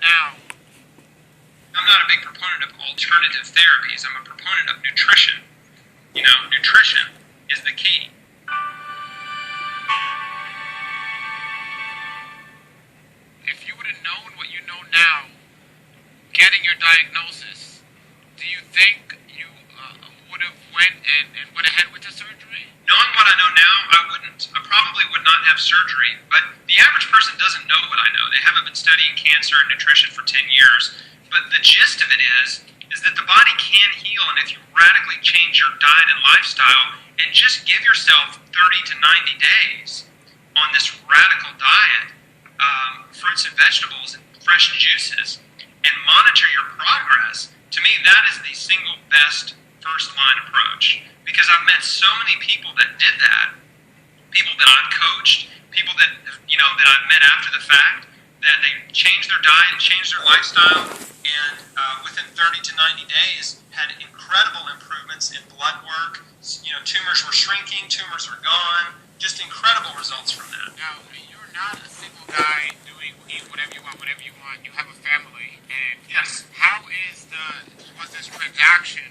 now. I'm not a big proponent of alternative therapies. I'm a proponent of nutrition. You know, nutrition is the key. If you would have known what you know now, getting your diagnosis, do you think you would have went and went ahead with the surgery? Knowing what I know now, I wouldn't. I probably would not have surgery, but the average person doesn't know what I know. They haven't been studying cancer and nutrition for 10 years. But the gist of it is that the body can heal, and if you radically change your diet and lifestyle and just give yourself 30 to 90 days on this radical diet, fruits and vegetables and fresh juices, and monitor your progress, to me that is the single best first line approach. Because I've met so many people that did that, people that I've coached, people that I've met after the fact, that they changed their diet and changed their lifestyle, and within 30 to 90 days had incredible improvements in blood work. Tumors were shrinking, tumors were gone, just incredible results from that. Now, you're not a single guy doing whatever you want. You have a family, and Yes. How was this transaction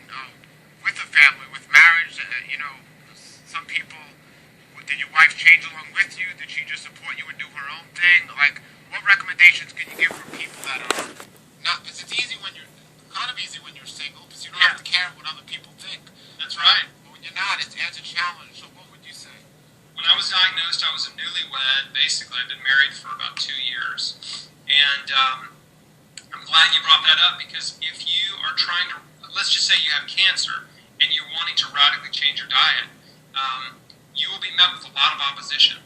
with the family, with marriage? Some people, did your wife change along with you? Did she just support you and do her own thing? Like, what recommendations can you give for people that are not? Because it's easy when you're single, because you don't have to care what other people think. That's right. But when you're not, it adds a challenge. So what would you say? When I was diagnosed, I was a newlywed. Basically, I'd been married for about 2 years. And I'm glad you brought that up, because if you are trying to, let's just say you have cancer and you're wanting to radically change your diet, you will be met with a lot of opposition.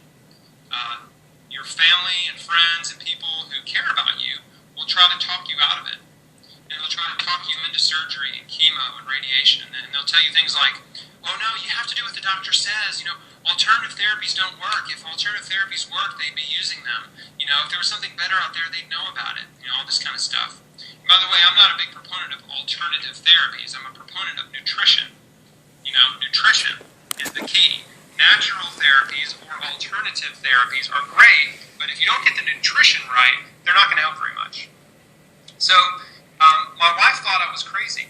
Your family and friends and people who care about you will try to talk you out of it. And they'll try to talk you into surgery and chemo and radiation. And they'll tell you things like, oh no, you have to do what the doctor says. Alternative therapies don't work. If alternative therapies work, they'd be using them. If there was something better out there, they'd know about it. All this kind of stuff. By the way, I'm not a big proponent of alternative therapies. I'm a proponent of nutrition. Nutrition is the key. Natural therapies or alternative therapies are great, but if you don't get the nutrition right, they're not going to help very much. So, my wife thought I was crazy.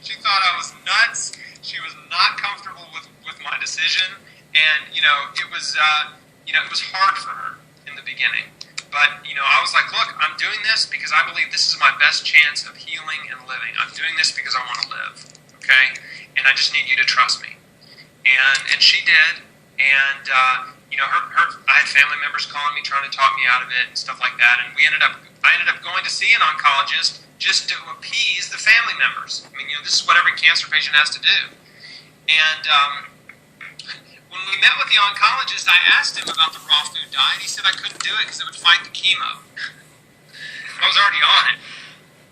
She thought I was nuts. She was not comfortable with my decision, and it was hard for her in the beginning. But I was like, look, I'm doing this because I believe this is my best chance of healing and living. I'm doing this because I want to live, okay? And I just need you to trust me. And she did, and I had family members calling me, trying to talk me out of it and stuff like that. And I ended up going to see an oncologist just to appease the family members. I mean, this is what every cancer patient has to do. And when we met with the oncologist, I asked him about the raw food diet. He said I couldn't do it because it would fight the chemo. I was already on it.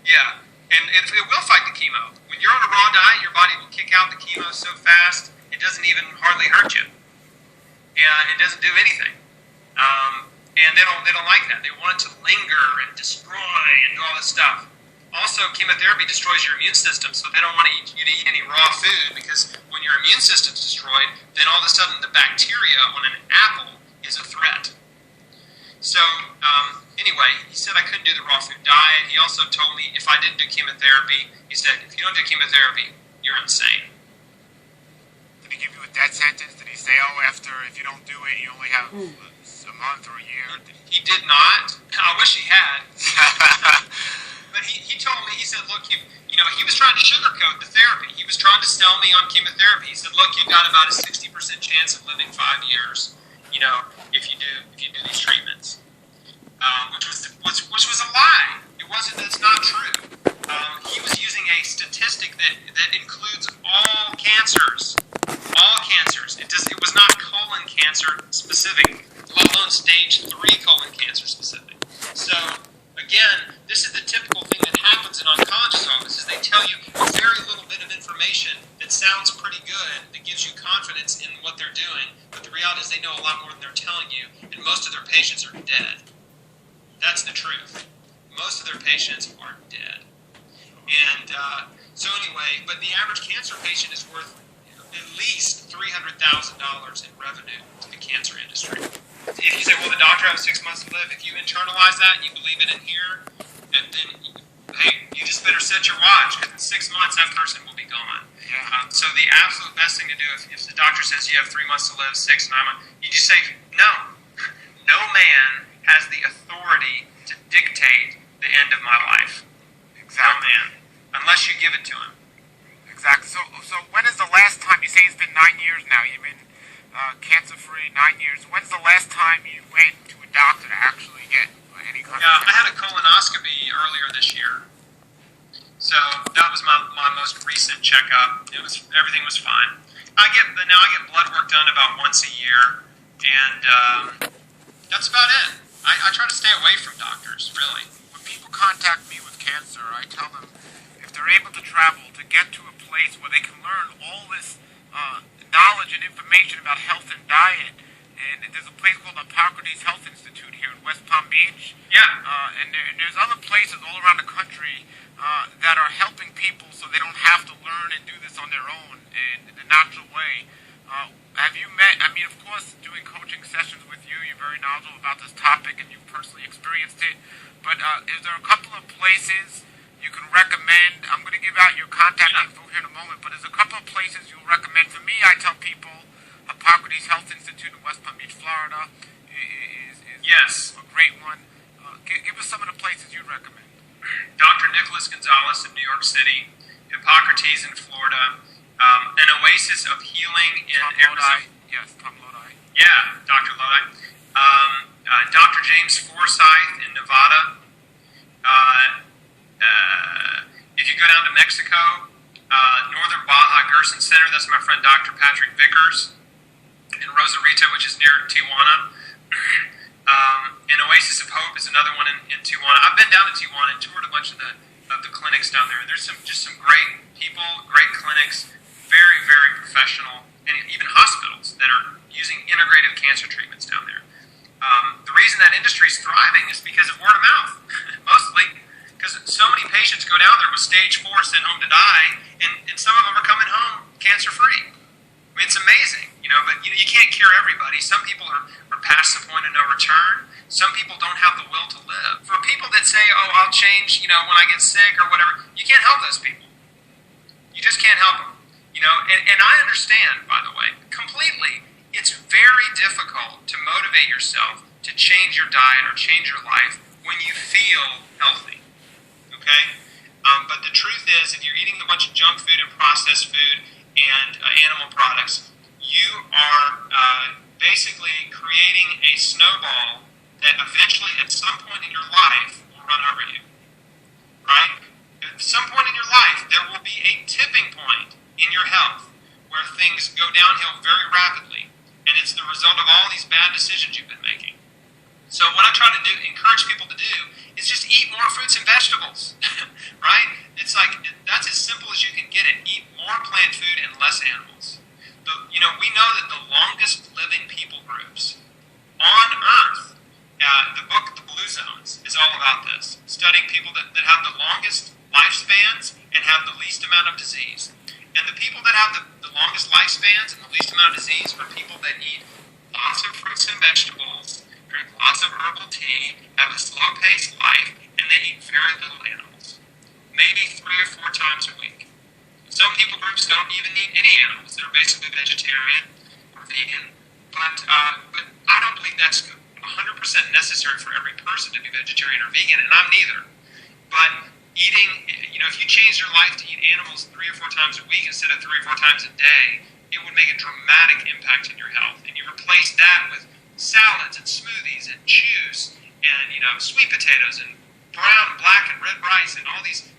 Yeah, and it will fight the chemo. When you're on a raw diet, your body will kick out the chemo so fast, it doesn't even hardly hurt you. And it doesn't do anything. And they don't like that. They want it to linger and destroy and do all this stuff. Also, chemotherapy destroys your immune system, so they don't want you to eat any raw food, because when your immune system's destroyed, then all of a sudden the bacteria on an apple is a threat. So, anyway, he said I couldn't do the raw food diet. He also told me if I didn't do chemotherapy, he said, if you don't do chemotherapy, you're insane. Did he give you a death sentence? Did he say, after, if you don't do it, you only have a month or a year? He did not. I wish he had. But he told me, he said, look, he was trying to sugarcoat the therapy. He was trying to sell me on chemotherapy. He said, look, you've got about a 60% chance of living 5 years, if you do these treatments. Which was a lie. That's not true. He was using a statistic that includes all cancers. All cancers. It was not colon cancer specific, let alone stage 3 colon cancer specific. So, again, this is the typical thing that happens in oncologists' offices. They tell you a very little bit of information that sounds pretty good, that gives you confidence in what they're doing, but the reality is they know a lot more than they're telling you, and most of their patients are dead. That's the truth. Most of their patients are dead. And so anyway, but the average cancer patient is worth at least $300,000 in revenue to the cancer industry. If you say, well, the doctor has 6 months to live, if you internalize that and you believe it in here, and then, hey, you just better set your watch, because in 6 months that person will be gone. Yeah. So the absolute best thing to do, if the doctor says you have 3 months to live, 6, 9 months, you just say, no. No man has the authority to dictate the end of my life. Exactly. No man. Unless you give it to him. Exactly. So when is the last time, you say it's been 9 years now, you've been cancer-free 9 years. When's the last time you went to a doctor to actually get any kind of... Yeah, I had a colonoscopy earlier this year. So that was my most recent checkup. Everything was fine. I get blood work done about once a year, and that's about it. I try to stay away from doctors, really. When people contact me with cancer, I tell them if they're able to travel to get to a place where they can learn all this knowledge and information about health and diet, and there's a place called Hippocrates Health Institute here in West Palm Beach. Yeah. And there's other places all around the country that are helping people so they don't have to learn and do this on their own in the natural way. Have you met, I mean, of course, doing coaching sessions with you, you're very knowledgeable about this topic and you've personally experienced it, but is there a couple of places you can recommend? I'm going to give out your contact info here in a moment, but there's a couple of places you'll recommend. For me, I tell people Hippocrates Health Institute in West Palm Beach, Florida is Yes. a great one. Give us some of the places you'd recommend. Dr. Nicholas Gonzalez in New York City, Hippocrates in Florida, an oasis of healing in Tom Arizona. Lodi. Yes, Tom Lodi. Yeah, Dr. Lodi. Dr. James Forsyth in Nevada. If you go down to Mexico, Northern Baja Gerson Center, that's my friend Dr. Patrick Vickers in Rosarito, which is near Tijuana. And Oasis of Hope is another one in Tijuana. I've been down to Tijuana and toured a bunch of the clinics down there. There's some great people, great clinics, very, very professional, and even hospitals that are using integrative cancer treatments down there. The reason that industry is thriving is because of word of mouth, mostly, because so many patients go down there with stage 4 sent home to die, and some of them are coming home cancer-free. I mean, it's amazing, but you can't cure everybody. Some people are past the point of no return. Some people don't have the will to live. For people that say, oh, I'll change, when I get sick or whatever, you can't help those people. You just can't help them. And I understand, by the way, completely, it's very difficult to motivate yourself to change your diet or change your life when you feel healthy, okay? But the truth is, if you're eating a bunch of junk food and processed food and animal products, you are basically creating a snowball that eventually, at some point in your life, will run over you, right? At some point in your life, there will be a tipping point in your health where things go downhill very rapidly, and it's the result of all these bad decisions you've been making. So what I try to encourage people to do is just eat more fruits and vegetables, right? It's like, that's as simple as you can get it. Eat more plant food and less animals. We know that the longest living people groups on Earth, the book The Blue Zones is all about this, studying people that have the longest lifespans and have the least amount of disease. And the people that have the longest lifespans and the least amount of disease are people that eat lots of fruits and vegetables, drink lots of herbal tea, have a slow-paced life, and they eat very little animals. Maybe 3 or 4 times a week. Some people groups don't even eat any animals. They're basically vegetarian or vegan. But I don't believe that's 100% necessary for every person to be vegetarian or vegan, and I'm neither. But eating, if you change your life to eat animals 3 or 4 times a week instead of 3 or 4 times a day, it would make a dramatic impact in your health. And you replace that with salads and smoothies and juice and, sweet potatoes and brown, black, and red rice and all these,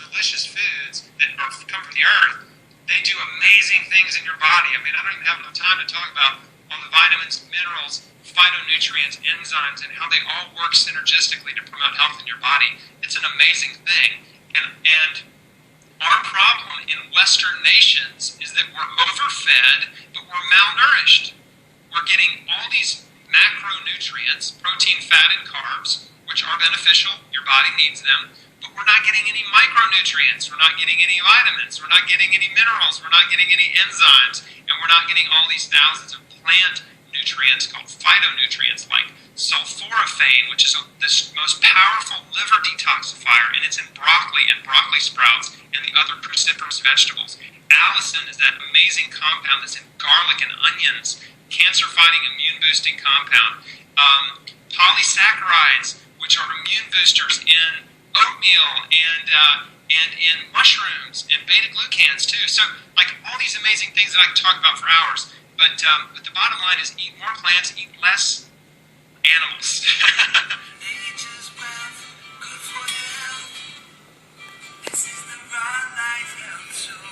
delicious foods that come from the earth. They do amazing things in your body. I mean, I don't even have enough time to talk about all the vitamins, minerals, phytonutrients, enzymes, and how they all work synergistically to promote health in your body. It's an amazing thing. And our problem in Western nations is that we're overfed, but we're malnourished. We're getting all these macronutrients, protein, fat, and carbs, which are beneficial. Your body needs them. But we're not getting any micronutrients. We're not getting any vitamins. We're not getting any minerals. We're not getting any enzymes. And we're not getting all these thousands of plant nutrients called phytonutrients like sulforaphane, which is this most powerful liver detoxifier, and it's in broccoli and broccoli sprouts and the other cruciferous vegetables. Allicin is that amazing compound that's in garlic and onions, cancer-fighting, immune-boosting compound. Polysaccharides, which are immune boosters in oatmeal and in mushrooms and beta-glucans too. So, like all these amazing things that I can talk about for hours. But the bottom line is eat more plants, eat less animals. Nature's wealth, good for your health. This is the raw life health show.